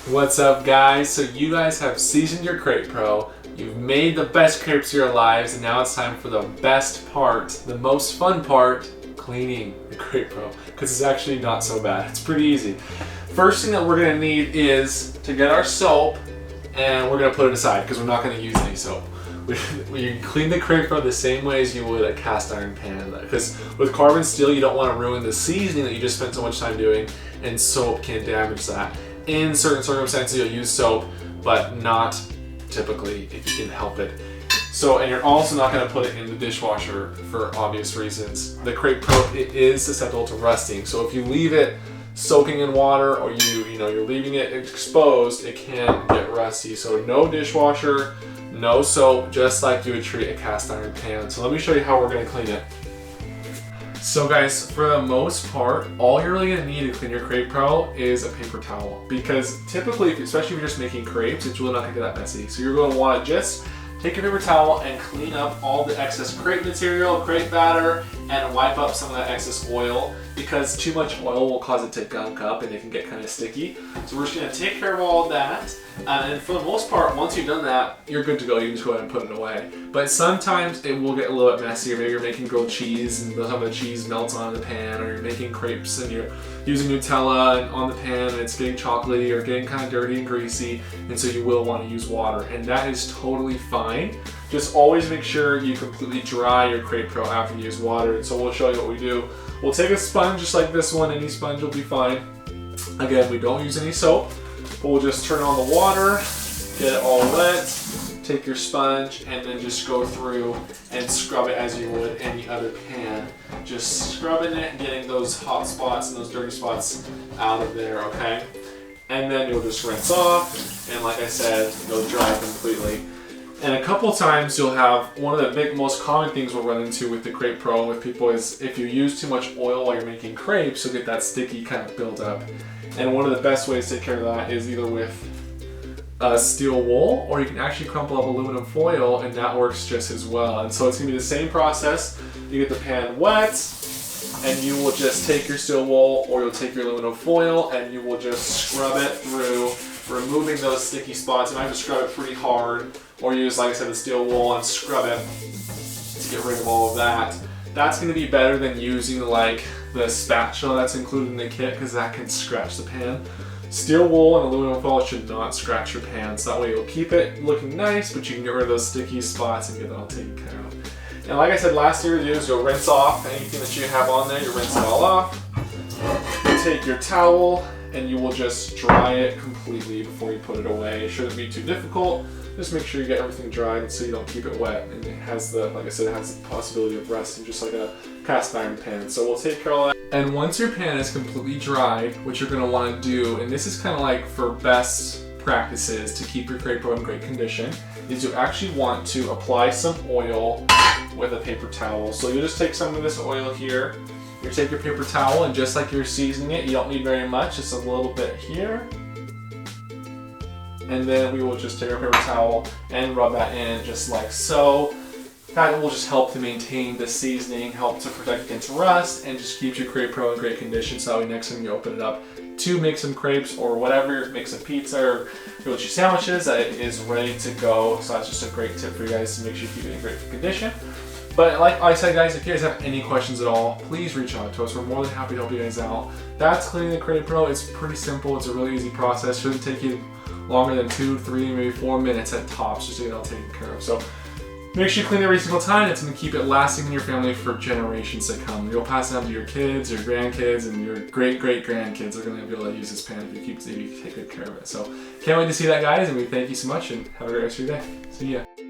What's up, guys? So you guys have seasoned your CrepePro, you've made the best crepes of your lives, and now it's time for the best part, the most fun part, cleaning the CrepePro, because it's actually not so bad. It's pretty easy. First thing that we're going to need is to get our soap, and we're going to put it aside because we're not going to use any soap. We clean the CrepePro the same way as you would a cast iron pan, because with carbon steel you don't want to ruin the seasoning that you just spent so much time doing, and soap can damage that. In certain circumstances you'll use soap, but not typically if you can help it. So, and you're also not going to put it in the dishwasher for obvious reasons. The CrepePro, it is susceptible to rusting, so if you leave it soaking in water or you're leaving it exposed, it can get rusty. So no dishwasher, no soap, just like you would treat a cast iron pan. So let me show you how we're going to clean it. So guys, for the most part, all you're really going to need to clean your CrepePro is a paper towel, because typically, especially if you're just making crepes, it's really not going to get that messy. So you're going to want to just take your paper towel and clean up all the excess crepe material, crepe batter, and wipe up some of that excess oil, because too much oil will cause it to gunk up and it can get kind of sticky. So we're just going to take care of all of that, and for the most part, once you've done that, you're good to go. You can just go ahead and put it away. But sometimes it will get a little bit messier. Maybe you're making grilled cheese and some of the cheese melts on the pan, or you're making crepes and you're using Nutella on the pan and it's getting chocolatey or getting kind of dirty and greasy, and so you will want to use water, and that is totally fine. Just always make sure you completely dry your CrepePro after you use water. And so we'll show you what we do. We'll take a sponge just like this one. Any sponge will be fine. Again, we don't use any soap, but we'll just turn on the water, get it all wet, take your sponge, and then just go through and scrub it as you would any other pan. Just scrubbing it, getting those hot spots and those dirty spots out of there, okay? And then you'll just rinse off, and like I said, it'll dry completely. And a couple times you'll have, one of the most common things we'll run into with the CrepePro with people is if you use too much oil while you're making crepes, you'll get that sticky kind of buildup. And one of the best ways to take care of that is either with steel wool, or you can actually crumple up aluminum foil, and that works just as well. And so it's going to be the same process. You get the pan wet, and you will just take your steel wool, or you'll take your aluminum foil, and you will just scrub it through, removing those sticky spots. And I have to scrub it pretty hard, or use, like I said, the steel wool and scrub it to get rid of all of that. That's going to be better than using like the spatula that's included in the kit, because that can scratch the pan. Steel wool and aluminum foil should not scratch your pan, so that way you'll keep it looking nice, but you can get rid of those sticky spots and get that all taken care of. And like I said, last thing you do is you'll rinse off anything that you have on there. You rinse it all off. You take your towel and you will just dry it completely before you put it away. It shouldn't be too difficult. Just make sure you get everything dried so you don't keep it wet, and it has the, like I said, it has the possibility of rusting just like a cast iron pan. So we'll take care of all that. And once your pan is completely dried, what you're going to want to do, and this is kind of like for best practices to keep your CrepePro in great condition, is you actually want to apply some oil with a paper towel. So you just take some of this oil here, you take your paper towel, and just like you're seasoning it, you don't need very much, just a little bit here. And then we will just take our paper towel and rub that in just like so. That will just help to maintain the seasoning, help to protect against rust, and just keeps your CrepePro in great condition, so that way next time you open it up to make some crepes or whatever, make some pizza or grilled cheese sandwiches, that it is ready to go. So that's just a great tip for you guys to make sure you keep it in great condition. But like I said, guys, if you guys have any questions at all, please reach out to us. We're more than happy to help you guys out. That's cleaning the CrepePro. It's pretty simple. It's a really easy process. Shouldn't take you longer than 2, 3, maybe 4 minutes at tops just to get it all taken care of. So make sure you clean it every single time. It's going to keep it lasting in your family for generations to come. You'll pass it on to your kids, your grandkids, and your great-great-grandkids are going to be able to use this pan if you take good care of it. So can't wait to see that, guys, and we thank you so much, and have a great rest of your day. See ya.